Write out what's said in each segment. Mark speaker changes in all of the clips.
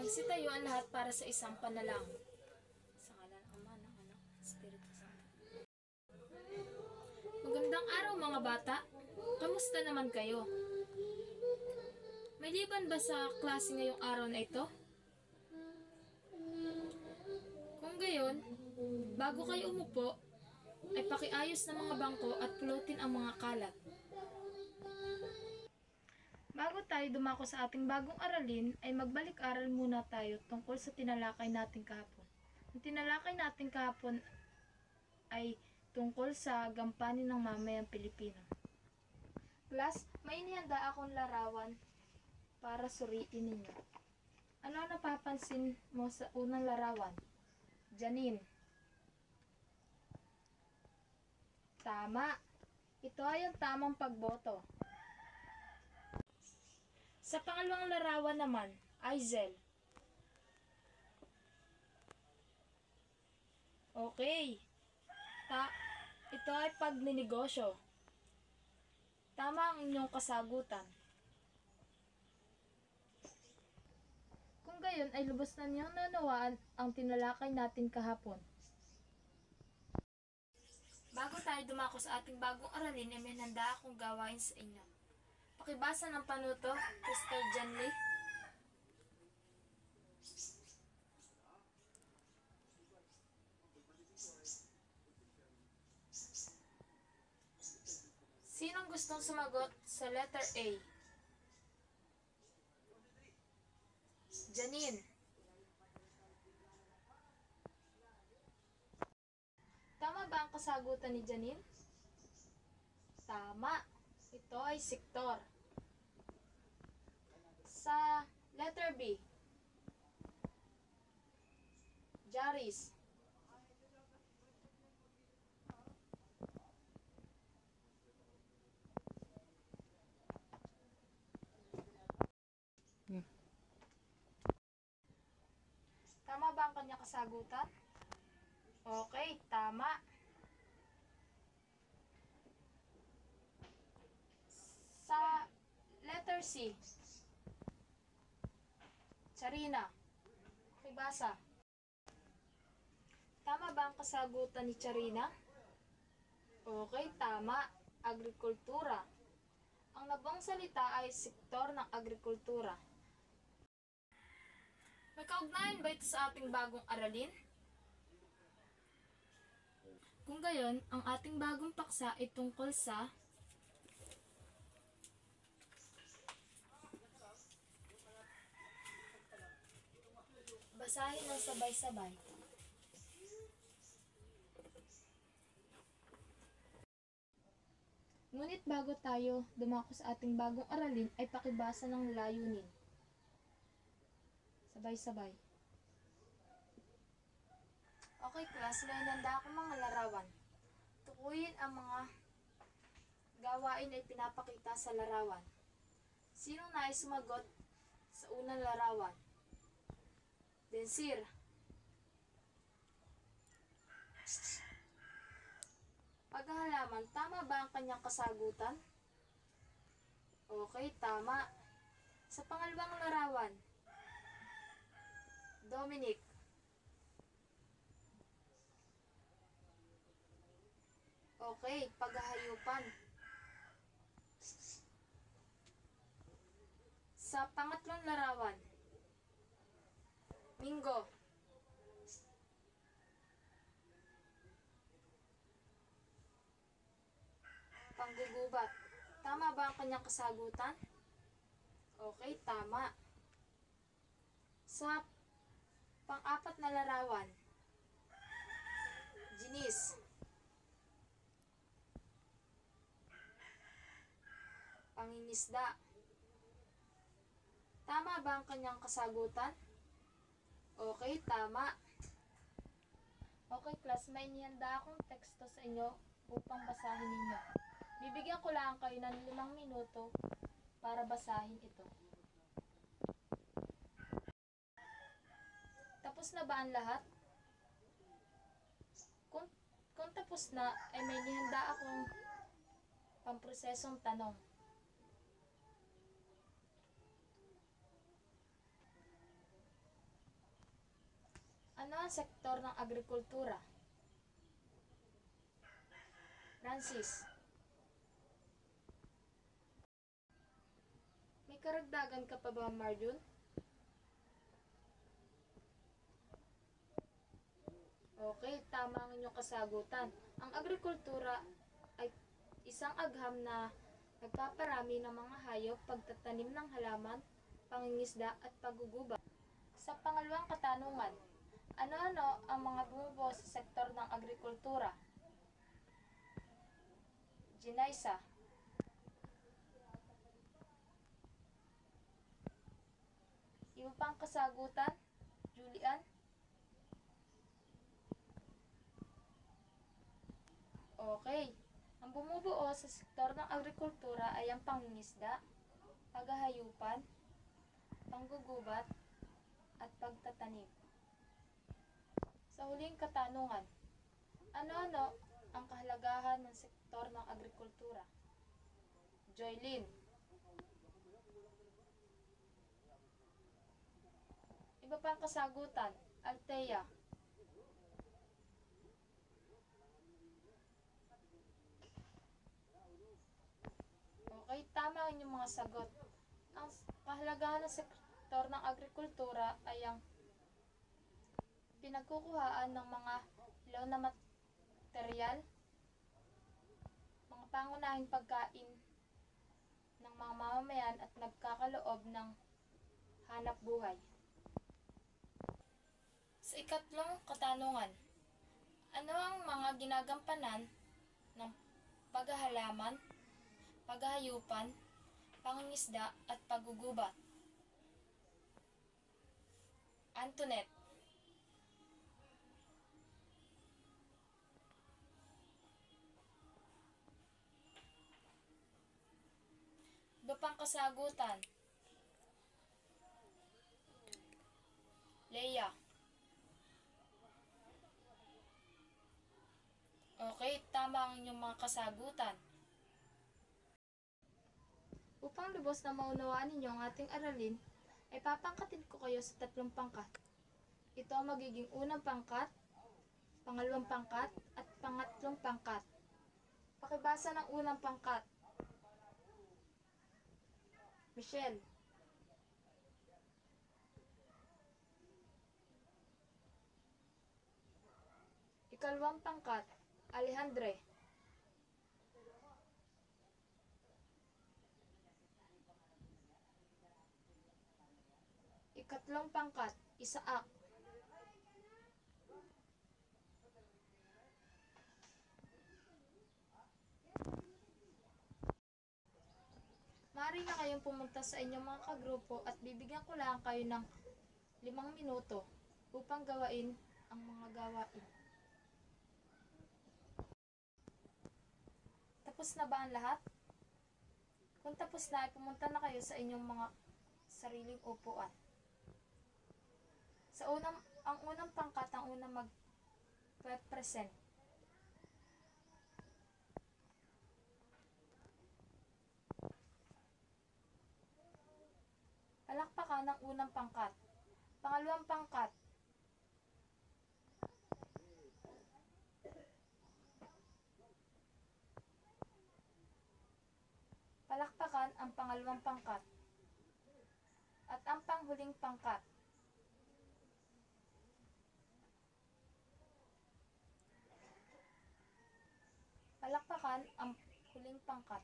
Speaker 1: Magsitayo ang lahat para sa isang panalangin. Sa ngalan ng Ama, ng Anak, Espiritu Santo. Magandang araw mga bata! Kamusta naman kayo? May liban ba sa klase ngayong araw na ito? Kung gayon, bago kayo umupo, ay pakiayos ng mga bangko at pulutin ang mga kalat. Bago tayo dumako sa ating bagong aralin, ay magbalik-aral muna tayo tungkol sa tinalakay natin kahapon. Ang tinalakay natin kahapon ay tungkol sa gampanin ng mamayang Pilipino. Class, may inihanda akong larawan para suriin ninyo. Ano ang napapansin mo sa unang larawan? Janine. Tama. Ito ay ang tamang pagboto. Sa pangalawang larawan naman, Aizel. Okay. Ito ay pagninegosyo. Tama ang inyong kasagutan. Kung gayon ay lubos na niyong nanawaan ang tinalakay natin kahapon. Bago tayo dumako sa ating bagong aralin, ay may handa akong gawain sa inyo. Pakibasa ng panuto, Mr. John Lee. Sinong gustong sumagot sa letter A? Janine. Tama ba ang kasagutan ni Janine? Tama. Ito ay sektor. Sa letter B, Jaris. Tama ba ang kanyang kasagutan? Okay, tama. Sa letter C, Charina. Pakibasa. Tama ba ang kasagutan ni Charina? Okay, tama. Agrikultura. Ang nabuang salita ay sektor ng agrikultura. May kaugnayan ba ito sa ating bagong aralin? Kung gayon, ang ating bagong paksa ay tungkol sa basahin ng sabay-sabay. Ngunit bago tayo dumako sa ating bagong aralin, ay pakibasa ng layunin. Sabay-sabay. Okay class, may nanda akong mga larawan. Tukuyin ang mga gawain ay pinapakita sa larawan. Sinong nais sumagot sa unang larawan? Densir. Paghahalaman, tama ba ang kanyang kasagutan? Okay, tama. Sa pangalawang larawan, Dominic. Okay, paghahayupan. Sa pangatlong larawan, Mingo. Panggugubat. Tama ba ang kanyang kasagutan? Okay, tama. Sa pang-apat na larawan, Ginis. Pangingisda. Tama ba ang kanyang kasagutan? Okay, tama. Okay class, may inihanda akong teksto sa inyo upang basahin ninyo. Bibigyan ko lang kayo ng 5 minuto para basahin ito. Tapos na ba ang lahat? Kung tapos na, ay may inihanda akong pamprosesong tanong. ang sektor ng agrikultura? Francis. May karagdagan ka pa ba, Marjun? Okay, tama ang inyong kasagutan. Ang agrikultura ay isang agham na nagpaparami ng mga hayop, pagtatanim ng halaman, pangingisda at paggugubat. Sa pangalawang katanungan, ano-ano ang mga bumubuo sa sektor ng agrikultura? Jinaisa. Iba pang kasagutan? Julian? Okay. Ang bumubuo sa sektor ng agrikultura ay ang pangingisda, paghahayupan, panggugubat, at pagtatanim. Sa huling katanungan, ano-ano ang kahalagahan ng sektor ng agrikultura? Joylyn. Iba pang kasagutan? Althea. Okay, tama ang inyong mga sagot. Ang kahalagahan ng sektor ng agrikultura ay ang pinagkukuhaan ng mga ilaw na material, mga pangunahing pagkain ng mga mamamayan at nagkakaloob ng hanap buhay. Sa ikatlong katanungan, ano ang mga ginagampanan ng paghahalaman, paghahayupan, pangingisda at paggugubat? Antoinette. Iba pang kasagutan? Leia. Okay, tama ang inyong mga kasagutan. Upang lubos na maunawaan ninyo ang ating aralin, ay papangkatin ko kayo sa 3 pangkat. Ito ang magiging unang pangkat, pangalawang pangkat, at pangatlong pangkat. Pakibasa ng unang pangkat. Michelle. Ikalawang pangkat, Alejandre. Ikatlong pangkat, Isaac. Maaari na kayong pumunta sa inyong mga kagrupo at bibigyan ko lang kayo ng 5 minuto upang gawain ang mga gawain. Tapos na ba ang lahat? Kung tapos na, ay pumunta na kayo sa inyong mga sariling upuan. Ang unang pangkat ang unang mag-present. Palakpakan ang unang pangkat. Pangalawang pangkat. Palakpakan ang pangalawang pangkat. At ang panghuling pangkat. Palakpakan ang huling pangkat.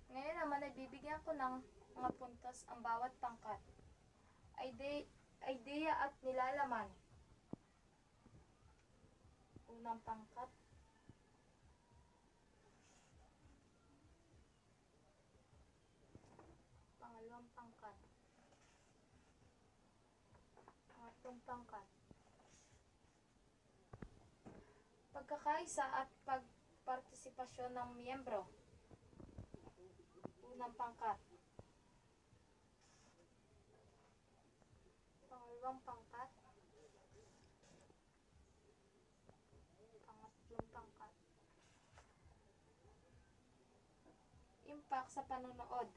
Speaker 1: Ngayon naman ay bibigyan ko ng mga puntos ang bawat pangkat. Idea at nilalaman. Unang pangkat. Pangalawang pangkat. Pangatlong pangkat. Pagkakaisa at pagpartisipasyon ng miyembro. Unang pangkat. Pangalawang pangkat. Pangatlong pangkat. Impact sa panonood.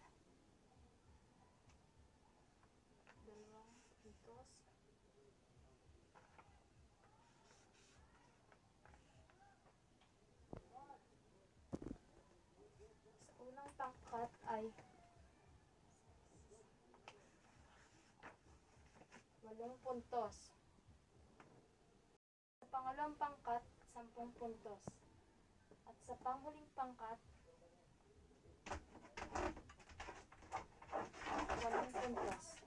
Speaker 1: pangkat ay 8 puntos. Sa pangalawang pangkat, 10 puntos. At sa panghuling pangkat, 8 puntos.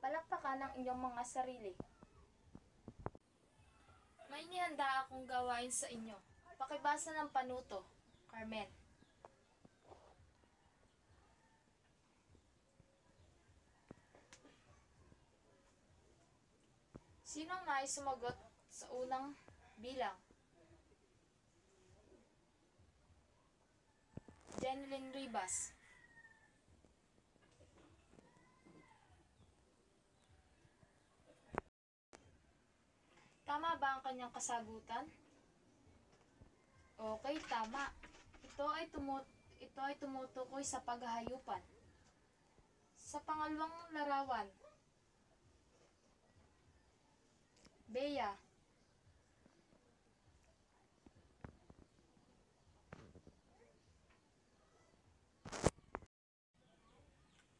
Speaker 1: Palakpakan ang inyong mga sarili. May inihanda akong gawain sa inyo. Pakibasa ng panuto, Carmen. Sino ang nais sumagot sa unang bilang? Jeneline Ribas. Tama ba ang kanyang kasagutan? Okay, tama. Ito ay tumutukoy sa paghahayupan. Sa pangalawang larawan, Bea.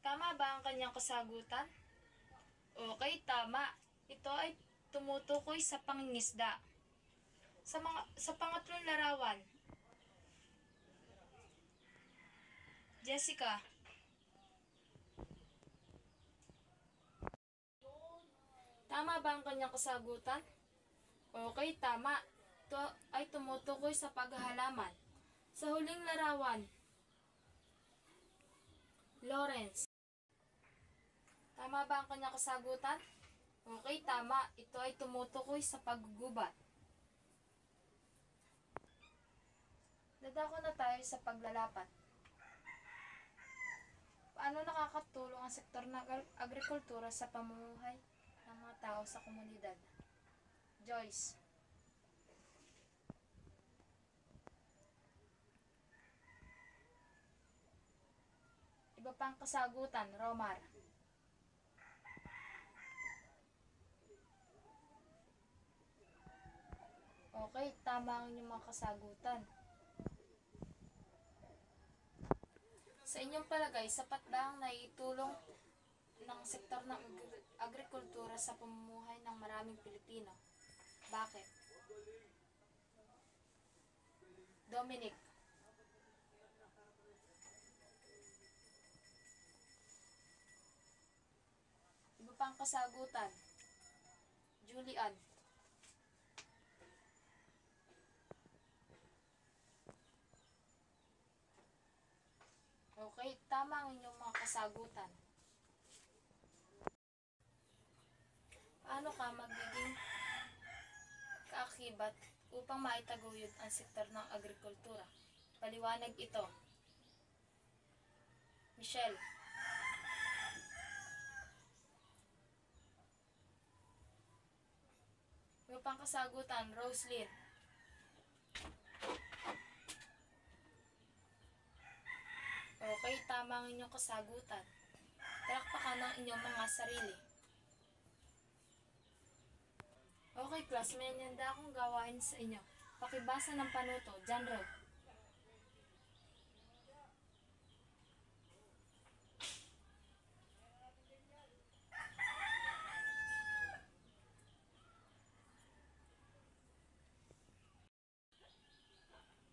Speaker 1: Tama ba ang kanyang kasagutan? Okay, tama. Ito ay tumutukoy sa pangingisda. Sa pangatlong larawan, Jessica. Tama ba ang kanyang kasagutan? Okay, tama. Ito ay tumutukoy sa paghahalaman. Sa huling larawan, Lawrence. Tama ba ang kanyang kasagutan? Okay, tama. Ito ay tumutukoy sa paggugubat. Dadako na tayo sa paglalapat. Paano nakakatulong ang sektor ng agrikultura sa pamumuhay ng mga tao sa komunidad? Joyce. Iba pang kasagutan, Romar. Okay, tama ang inyong mga kasagutan. Sa inyong palagay, sapat ba ang naitulong ng sektor ng agrikultura sa pamumuhay ng maraming Pilipino? Bakit? Dominic. Iba pang kasagutan, Julian. Okay, tama ang inyong mga kasagutan. Paano ka magiging kaakibat upang maitaguyod ang sektor ng agrikultura? Paliwanag ito. Michelle. Iba pang kasagutan, Roslyn. Okay, tama ang inyong kasagutan. Palakpakan ang inyong mga sarili. Okay, class, may nanda akong gawain sa inyo. Pakibasa ng panuto, John Rowe.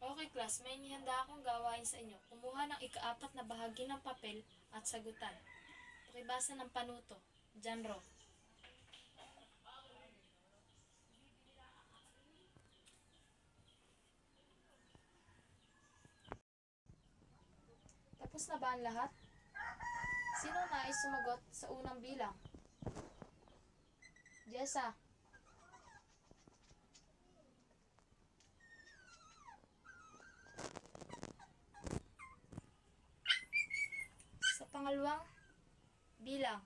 Speaker 1: Okay, class, may nihanda akong gawain sa inyo. Kumuha ng ika-4 na bahagi ng papel at sagutan. Pakibasa ng panuto, John Rowe. Tapos na ba ang lahat? Sino nais sumagot sa unang bilang? Jessa. Sa pangalawang bilang,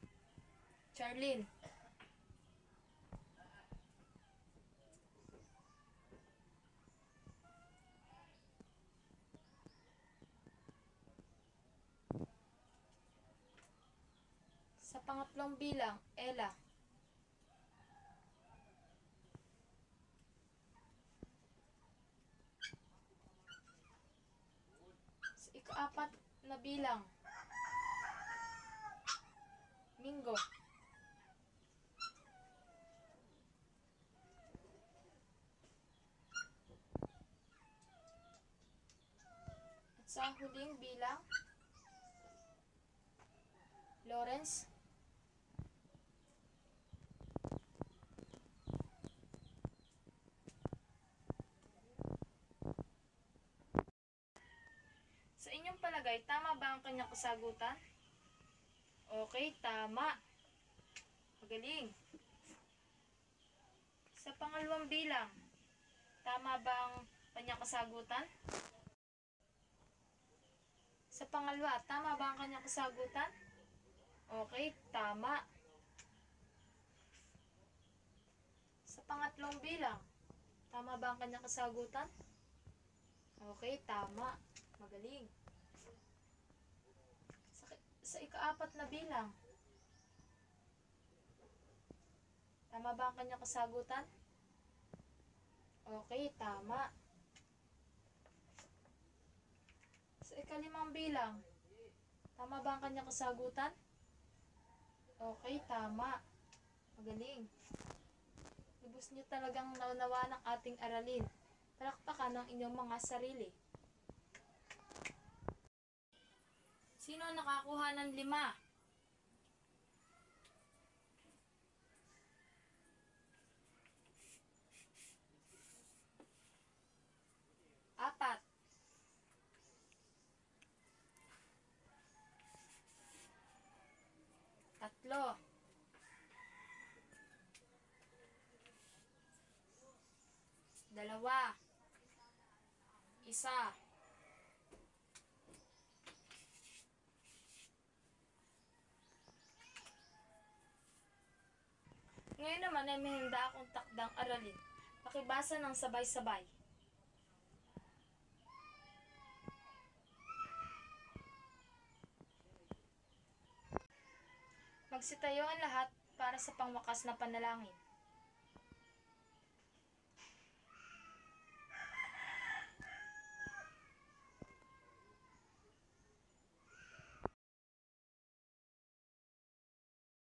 Speaker 1: Charlene. Sa pangatlong bilang, Ella. ika-4 na bilang. Minggo. At sa huling bilang, Lawrence. Sa inyong palagay, tama ba ang kanyang kasagutan? Okay, tama. Magaling. Sa pangalawang bilang, tama ba ang kanyang kasagutan? Sa pangalawa, tama ba ang kanyang kasagutan? Okay, tama. Sa pangatlong bilang, tama ba ang kanyang kasagutan? Okay, tama. Magaling. Sa ika-4 na bilang, tama ba ang kanyang kasagutan? Okay, tama. Sa ika-5 bilang, tama ba ang kanyang kasagutan? Okay, tama. Magaling. Lubos niyo talagang naunawa ng ating aralin. Palakpakan ang inyong mga sarili. Sino nakakuha ng 5? 4. 3. 2. 1. Ngayon naman ay may handa akong takdang aralin. Pakibasa ng sabay-sabay. Magsitayo ang lahat para sa pangwakas na panalangin.